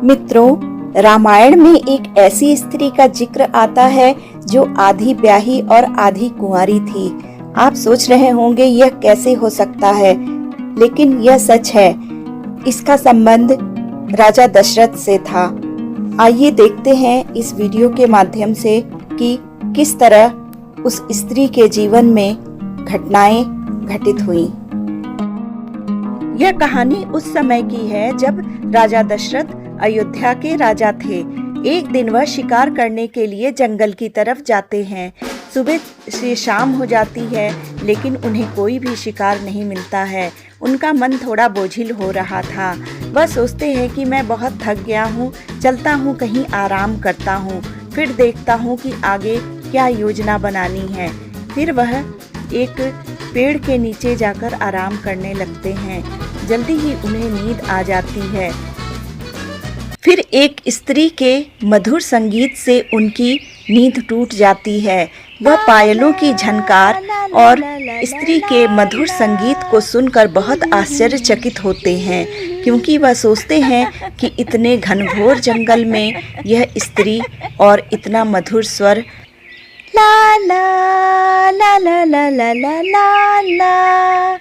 मित्रों, रामायण में एक ऐसी स्त्री का जिक्र आता है जो आधी ब्याही और आधी कुंवारी थी। आप सोच रहे होंगे यह कैसे हो सकता है, लेकिन यह सच है। इसका संबंध राजा दशरथ से था। आइए देखते हैं इस वीडियो के माध्यम से कि किस तरह उस स्त्री के जीवन में घटनाएं घटित हुई। यह कहानी उस समय की है जब राजा दशरथ अयोध्या के राजा थे। एक दिन वह शिकार करने के लिए जंगल की तरफ जाते हैं। सुबह से शाम हो जाती है, लेकिन उन्हें कोई भी शिकार नहीं मिलता है। उनका मन थोड़ा बोझिल हो रहा था। वह सोचते हैं कि मैं बहुत थक गया हूँ, चलता हूँ कहीं आराम करता हूँ, फिर देखता हूँ कि आगे क्या योजना बनानी है। फिर वह एक पेड़ के नीचे जाकर आराम करने लगते हैं। जल्दी ही उन्हें नींद आ जाती है। फिर एक स्त्री के मधुर संगीत से उनकी नींद टूट जाती है। वह पायलों की झनकार और स्त्री के मधुर संगीत को सुनकर बहुत आश्चर्यचकित होते हैं, क्योंकि वह सोचते हैं कि इतने घनघोर जंगल में यह स्त्री और इतना मधुर स्वर ला ला ला ला ला ला ला ला ला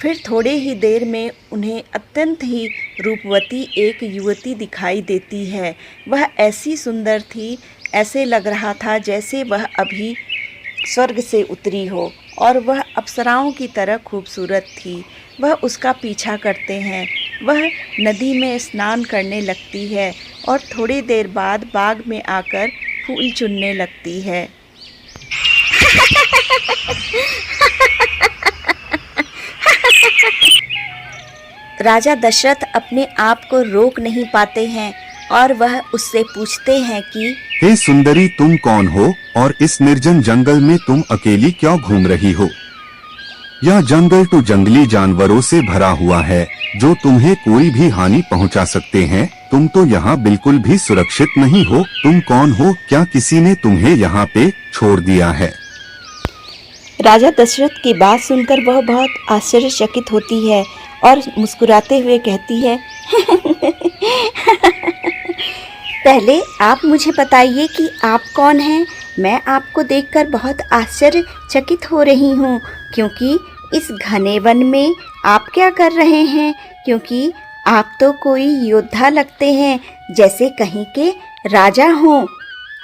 फिर थोड़े ही देर में उन्हें अत्यंत ही रूपवती एक युवती दिखाई देती है। वह ऐसी सुंदर थी, ऐसे लग रहा था जैसे वह अभी स्वर्ग से उतरी हो, और वह अप्सराओं की तरह खूबसूरत थी। वह उसका पीछा करते हैं। वह नदी में स्नान करने लगती है और थोड़ी देर बाद बाग में आकर फूल चुनने लगती है। राजा दशरथ अपने आप को रोक नहीं पाते हैं और वह उससे पूछते हैं कि हे सुंदरी, तुम कौन हो और इस निर्जन जंगल में तुम अकेली क्यों घूम रही हो? यह जंगल तो जंगली जानवरों से भरा हुआ है जो तुम्हें कोई भी हानि पहुंचा सकते हैं। तुम तो यहाँ बिल्कुल भी सुरक्षित नहीं हो। तुम कौन हो? क्या किसी ने तुम्हें यहाँ पे छोड़ दिया है? राजा दशरथ की बात सुनकर वह बहुत आश्चर्यचकित होती है और मुस्कुराते हुए कहती है पहले आप मुझे बताइए कि आप कौन हैं। मैं आपको देखकर बहुत आश्चर्यचकित हो रही हूँ, क्योंकि इस घने वन में आप क्या कर रहे हैं? क्योंकि आप तो कोई योद्धा लगते हैं, जैसे कहीं के राजा हों।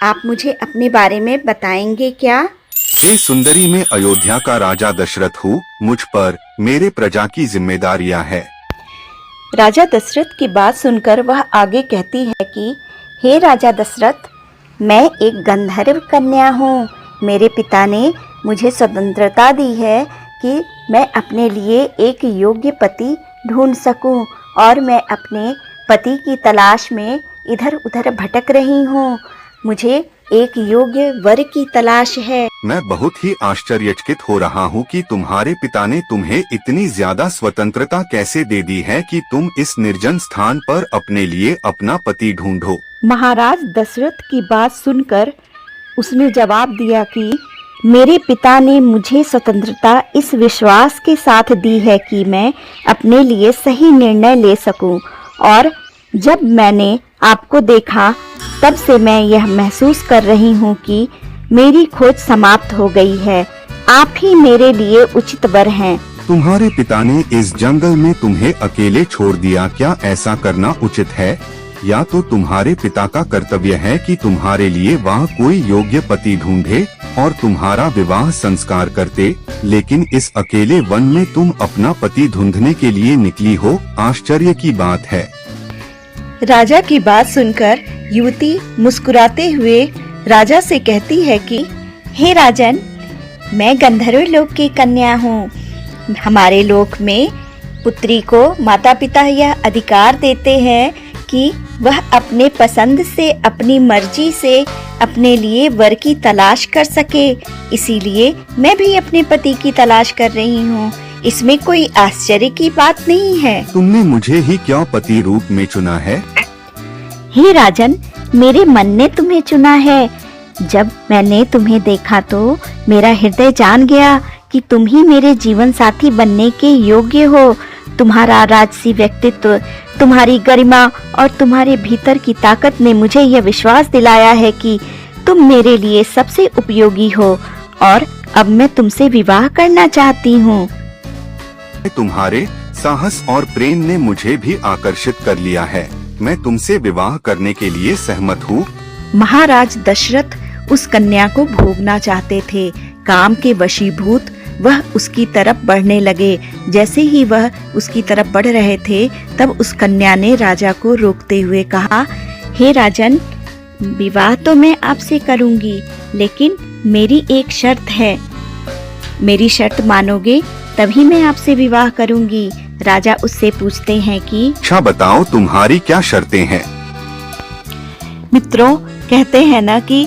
आप मुझे अपने बारे में बताएंगे क्या? हे सुंदरी, मैं अयोध्या का राजा दशरथ हूँ। मुझ पर मेरे प्रजा की जिम्मेदारियाँ है। राजा दशरथ की बात सुनकर वह आगे कहती है कि हे राजा दशरथ, मैं एक गंधर्व कन्या हूँ। मेरे पिता ने मुझे स्वतंत्रता दी है कि मैं अपने लिए एक योग्य पति ढूंढ सकूं, और मैं अपने पति की तलाश में इधर उधर भटक रही हूँ। मुझे एक योग्य वर की तलाश है। मैं बहुत ही आश्चर्यचकित हो रहा हूँ कि तुम्हारे पिता ने तुम्हें इतनी ज्यादा स्वतंत्रता कैसे दे दी है कि तुम इस निर्जन स्थान पर अपने लिए अपना पति ढूंढो। महाराज दशरथ की बात सुनकर उसने जवाब दिया कि मेरे पिता ने मुझे स्वतंत्रता इस विश्वास के साथ दी है कि मैं अपने लिए सही निर्णय ले सकूं, और जब मैंने आपको देखा तब से मैं यह महसूस कर रही हूँ कि मेरी खोज समाप्त हो गई है। आप ही मेरे लिए उचित वर हैं। तुम्हारे पिता ने इस जंगल में तुम्हें अकेले छोड़ दिया। क्या ऐसा करना उचित है? या तो तुम्हारे पिता का कर्तव्य है कि तुम्हारे लिए वह कोई योग्य पति ढूंढे और तुम्हारा विवाह संस्कार करते, लेकिन इस अकेले वन में तुम अपना पति ढूंढने के लिए निकली हो। आश्चर्य की बात है। राजा की बात सुनकर युवती मुस्कुराते हुए राजा से कहती है कि हे राजन, मैं गंधर्व लोक की कन्या हूँ। हमारे लोक में पुत्री को माता पिता यह अधिकार देते हैं कि वह अपने पसंद से, अपनी मर्जी से अपने लिए वर की तलाश कर सके। इसीलिए मैं भी अपने पति की तलाश कर रही हूँ। इसमें कोई आश्चर्य की बात नहीं है। तुमने मुझे ही क्यों पति रूप में चुना है? हे राजन, मेरे मन ने तुम्हें चुना है। जब मैंने तुम्हें देखा तो मेरा हृदय जान गया कि तुम ही मेरे जीवन साथी बनने के योग्य हो। तुम्हारा राजसी व्यक्तित्व, तुम्हारी गरिमा और तुम्हारे भीतर की ताकत ने मुझे यह विश्वास दिलाया है कि तुम मेरे लिए सबसे उपयोगी हो और अब मैं तुमसे विवाह करना चाहती हूँ। तुम्हारे साहस और प्रेम ने मुझे भी आकर्षित कर लिया है। मैं तुमसे विवाह करने के लिए सहमत हूँ। महाराज दशरथ उस कन्या को भोगना चाहते थे। काम के वशीभूत वह उसकी तरफ बढ़ने लगे। जैसे ही वह उसकी तरफ बढ़ रहे थे तब उस कन्या ने राजा को रोकते हुए कहा, हे राजन, विवाह तो मैं आपसे करूंगी, लेकिन मेरी एक शर्त है। मेरी शर्त मानोगे तभी मैं आपसे विवाह करूंगी। राजा उससे पूछते हैं कि अच्छा बताओ, तुम्हारी क्या शर्तें हैं? मित्रों, कहते हैं ना कि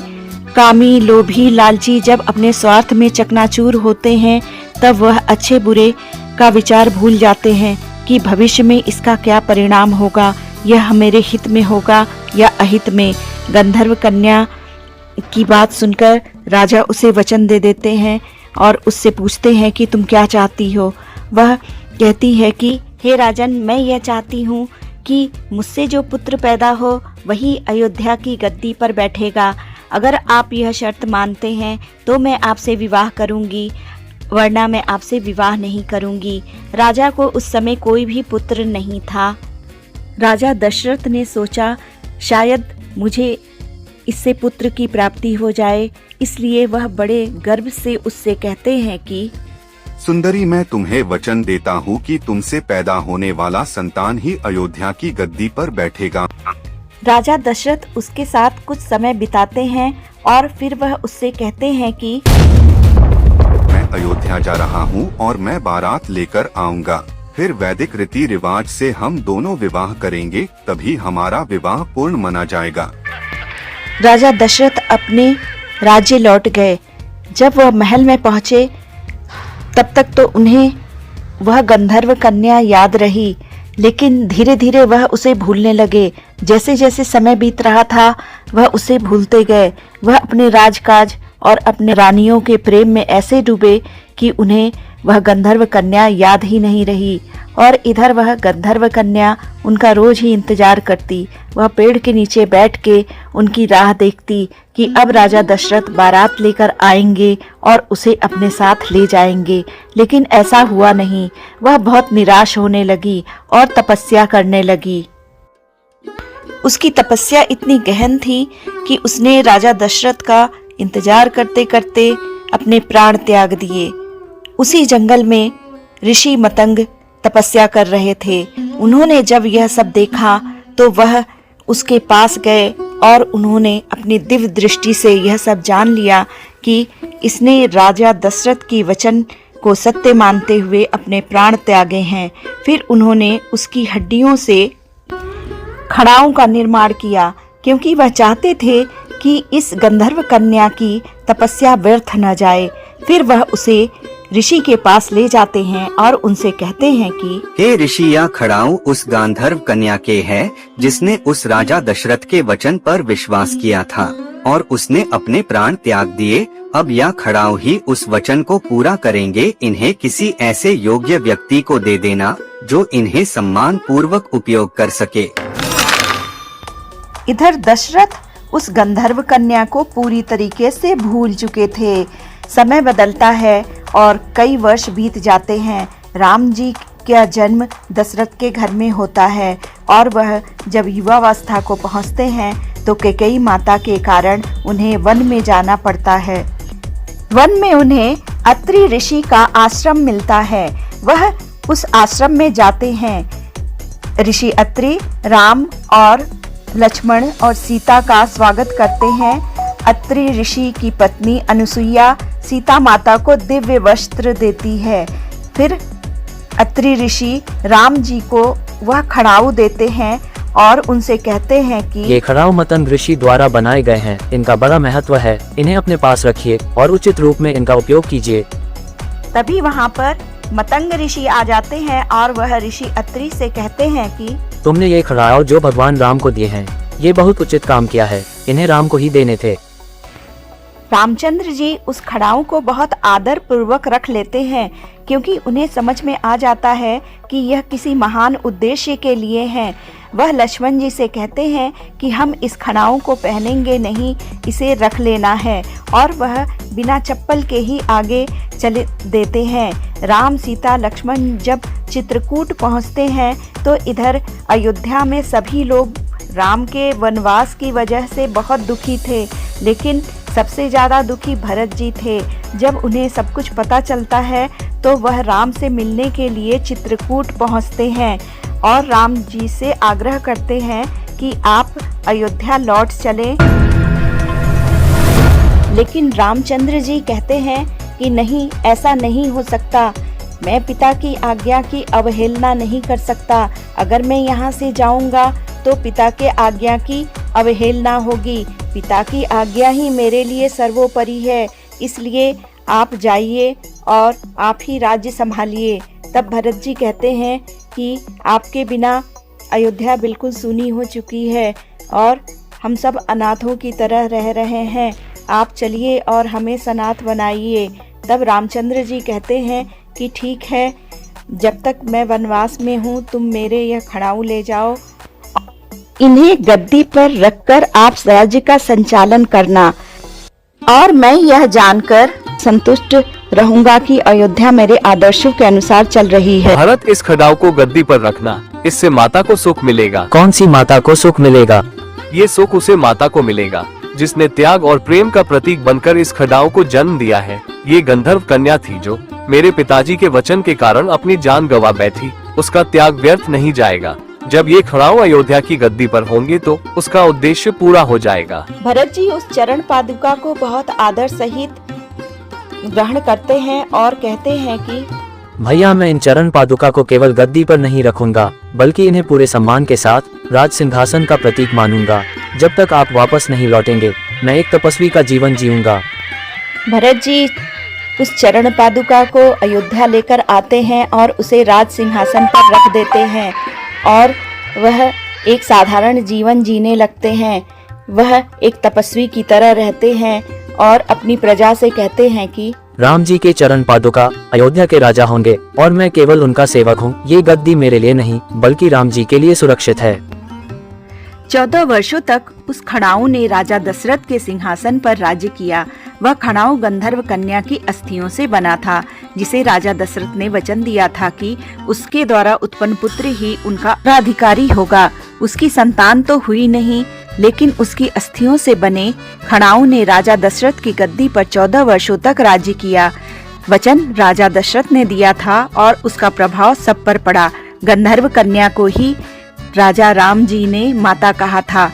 कामी, लोभी, लालची जब अपने स्वार्थ में चकनाचूर होते हैं तब वह अच्छे बुरे का विचार भूल जाते हैं कि भविष्य में इसका क्या परिणाम होगा, यह मेरे हित में होगा या अहित में। गंधर्व कन्या की बात सुनकर राजा उसे वचन दे देते हैं और उससे पूछते हैं कि तुम क्या चाहती हो। वह कहती है कि हे राजन, मैं यह चाहती हूँ कि मुझसे जो पुत्र पैदा हो वही अयोध्या की गद्दी पर बैठेगा। अगर आप यह शर्त मानते हैं तो मैं आपसे विवाह करूंगी, वरना मैं आपसे विवाह नहीं करूंगी। राजा को उस समय कोई भी पुत्र नहीं था। राजा दशरथ ने सोचा शायद मुझे इससे पुत्र की प्राप्ति हो जाए, इसलिए वह बड़े गर्व से उससे कहते हैं कि सुंदरी, मैं तुम्हें वचन देता हूँ कि तुमसे पैदा होने वाला संतान ही अयोध्या की गद्दी पर बैठेगा। राजा दशरथ उसके साथ कुछ समय बिताते हैं और फिर वह उससे कहते हैं कि मैं अयोध्या जा रहा हूँ और मैं बारात लेकर आऊँगा। फिर वैदिक रीति रिवाज से हम दोनों विवाह करेंगे, तभी हमारा विवाह पूर्ण माना जाएगा। राजा दशरथ अपने राज्य लौट गए। जब वह महल में पहुँचे तब तक तो उन्हें वह गंधर्व कन्या याद रही, लेकिन धीरे धीरे वह उसे भूलने लगे। जैसे जैसे समय बीत रहा था वह उसे भूलते गए। वह अपने राजकाज और अपने रानियों के प्रेम में ऐसे डूबे कि उन्हें वह गंधर्व कन्या याद ही नहीं रही। और इधर वह गंधर्व कन्या उनका रोज ही इंतजार करती। वह पेड़ के नीचे बैठ के उनकी राह देखती कि अब राजा दशरथ बारात लेकर आएंगे और उसे अपने साथ ले जाएंगे, लेकिन ऐसा हुआ नहीं। वह बहुत निराश होने लगी और तपस्या करने लगी। उसकी तपस्या इतनी गहन थी कि उसने राजा दशरथ का इंतजार करते करते अपने प्राण त्याग दिए। उसी जंगल में ऋषि मतंग तपस्या कर रहे थे। उन्होंने जब यह सब देखा तो वह उसके पास गए और उन्होंने अपनी दिव्य दृष्टि से यह सब जान लिया कि इसने राजा दशरथ की वचन को सत्य मानते हुए अपने प्राण त्यागे हैं। फिर उन्होंने उसकी हड्डियों से खड़ाओं का निर्माण किया, क्योंकि वह चाहते थे कि इस गंधर्व कन्या की तपस्या व्यर्थ न जाए। फिर वह उसे ऋषि के पास ले जाते हैं और उनसे कहते हैं कि हे ऋषि, यह खड़ाऊ उस गांधर्व कन्या के है जिसने उस राजा दशरथ के वचन पर विश्वास किया था और उसने अपने प्राण त्याग दिए। अब यह खड़ाऊ ही उस वचन को पूरा करेंगे। इन्हें किसी ऐसे योग्य व्यक्ति को दे देना जो इन्हें सम्मान पूर्वक उपयोग कर सके। इधर दशरथ उस गंधर्व कन्या को पूरी तरीके से भूल चुके थे। समय बदलता है और कई वर्ष बीत जाते हैं। राम जी का जन्म दशरथ के घर में होता है और वह जब युवावस्था को पहुंचते हैं तो कैकेयी माता के कारण उन्हें वन में जाना पड़ता है। वन में उन्हें अत्रि ऋषि का आश्रम मिलता है। वह उस आश्रम में जाते हैं। ऋषि अत्रि राम और लक्ष्मण और सीता का स्वागत करते हैं। अत्रि ऋषि की पत्नी अनुसुईया सीता माता को दिव्य वस्त्र देती है। फिर अत्रि ऋषि राम जी को वह खड़ाऊ देते हैं और उनसे कहते हैं कि ये खड़ाऊ मतंग ऋषि द्वारा बनाए गए हैं। इनका बड़ा महत्व है। इन्हें अपने पास रखिए और उचित रूप में इनका उपयोग कीजिए। तभी वहाँ पर मतंग ऋषि आ जाते हैं और वह ऋषि अत्रि से कहते हैं कि तुमने ये खड़ाऊ जो भगवान राम को दिए हैं, ये बहुत उचित काम किया है। इन्हें राम को ही देने थे। रामचंद्र जी उस खड़ाऊ को बहुत आदर पूर्वक रख लेते हैं, क्योंकि उन्हें समझ में आ जाता है कि यह किसी महान उद्देश्य के लिए है। वह लक्ष्मण जी से कहते हैं कि हम इस खड़ाऊ को पहनेंगे नहीं, इसे रख लेना है, और वह बिना चप्पल के ही आगे चले देते हैं। राम, सीता, लक्ष्मण जब चित्रकूट पहुंचते हैं तो इधर अयोध्या में सभी लोग राम के वनवास की वजह से बहुत दुखी थे, लेकिन सबसे ज़्यादा दुखी भरत जी थे। जब उन्हें सब कुछ पता चलता है तो वह राम से मिलने के लिए चित्रकूट पहुंचते हैं और राम जी से आग्रह करते हैं कि आप अयोध्या लौट चलें। लेकिन रामचंद्र जी कहते हैं कि नहीं, ऐसा नहीं हो सकता। मैं पिता की आज्ञा की अवहेलना नहीं कर सकता। अगर मैं यहाँ से जाऊँगा तो पिता के आज्ञा की अवहेलना होगी। पिता की आज्ञा ही मेरे लिए सर्वोपरि है, इसलिए आप जाइए और आप ही राज्य संभालिए। तब भरत जी कहते हैं कि आपके बिना अयोध्या बिल्कुल सूनी हो चुकी है और हम सब अनाथों की तरह रह रहे हैं। आप चलिए और हमें सनाथ बनाइए। तब रामचंद्र जी कहते हैं कि ठीक है, जब तक मैं वनवास में हूँ तुम मेरे यह खड़ाऊ ले जाओ। इन्हें गद्दी पर रखकर आप राज्य का संचालन करना, और मैं यह जानकर संतुष्ट रहूंगा कि अयोध्या मेरे आदर्शों के अनुसार चल रही है। भरत, इस खड़ाऊ को गद्दी पर रखना, इससे माता को सुख मिलेगा। कौन सी माता को सुख मिलेगा? ये सुख उसे माता को मिलेगा जिसने त्याग और प्रेम का प्रतीक बनकर इस खड़ाऊ को जन्म दिया है। ये गंधर्व कन्या थी जो मेरे पिताजी के वचन के कारण अपनी जान गंवा बैठी। उसका त्याग व्यर्थ नहीं जाएगा। जब ये खड़ाऊ अयोध्या की गद्दी पर होंगे तो उसका उद्देश्य पूरा हो जाएगा। भरत जी उस चरण पादुका को बहुत आदर सहित ग्रहण करते हैं और कहते हैं कि भैया, मैं इन चरण पादुका को केवल गद्दी पर नहीं रखूंगा, बल्कि इन्हें पूरे सम्मान के साथ राज सिंहासन का प्रतीक मानूंगा। जब तक आप वापस नहीं लौटेंगे मैं एक तपस्वी का जीवन जीऊंगा। भरत जी उस चरण पादुका को अयोध्या लेकर आते हैं और उसे राज सिंहासन पर रख देते हैं और वह एक साधारण जीवन जीने लगते हैं। वह एक तपस्वी की तरह रहते हैं और अपनी प्रजा से कहते हैं कि राम जी के चरण पादुका अयोध्या के राजा होंगे और मैं केवल उनका सेवक हूँ। ये गद्दी मेरे लिए नहीं बल्कि राम जी के लिए सुरक्षित है। 14 वर्षों तक उस खड़ाऊ ने राजा दशरथ के सिंहासन पर राज्य किया। वह खड़ाऊ गंधर्व कन्या की अस्थियों से बना था, जिसे राजा दशरथ ने वचन दिया था कि उसके द्वारा उत्पन्न पुत्र ही उनका उत्तराधिकारी होगा। उसकी संतान तो हुई नहीं, लेकिन उसकी अस्थियों से बने खड़ाऊ ने राजा दशरथ की गद्दी पर 14 वर्षों तक राज्य किया। वचन राजा दशरथ ने दिया था और उसका प्रभाव सब पर पड़ा। गंधर्व कन्या को ही राजा राम जी ने माता कहा था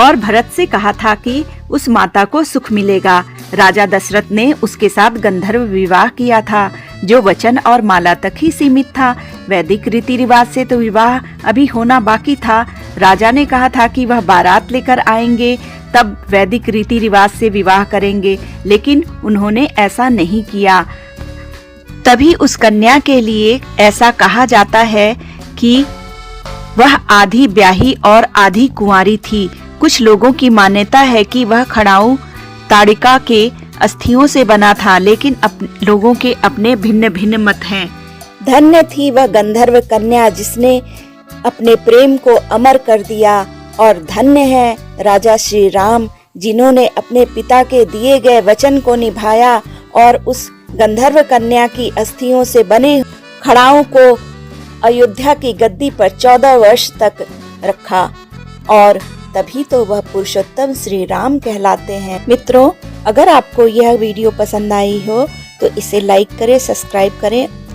और भरत से कहा था कि उस माता को सुख मिलेगा। राजा दशरथ ने उसके साथ गंधर्व विवाह किया था, जो वचन और माला तक ही सीमित था। वैदिक रीति रिवाज से तो विवाह अभी होना बाकी था। राजा ने कहा था कि वह बारात लेकर आएंगे, तब वैदिक रीति रिवाज से विवाह करेंगे, लेकिन उन्होंने ऐसा नहीं किया। तभी उस कन्या के लिए ऐसा कहा जाता है कि वह आधी ब्याही और आधी कुंवारी थी। कुछ लोगों की मान्यता है कि वह खड़ाऊ ताड़िका के अस्थियों से बना था, लेकिन लोगों के अपने भिन्न भिन्न मत हैं। धन्य थी वह गंधर्व कन्या जिसने अपने प्रेम को अमर कर दिया, और धन्य है राजा श्री राम जिन्होंने अपने पिता के दिए गए वचन को निभाया और उस गंधर्व कन्या की अस्थियों से बने खड़ाऊ को अयोध्या की गद्दी पर 14 वर्ष तक रखा, और तभी तो वह पुरुषोत्तम श्री राम कहलाते हैं। मित्रों, अगर आपको यह वीडियो पसंद आई हो तो इसे लाइक करें, सब्सक्राइब करें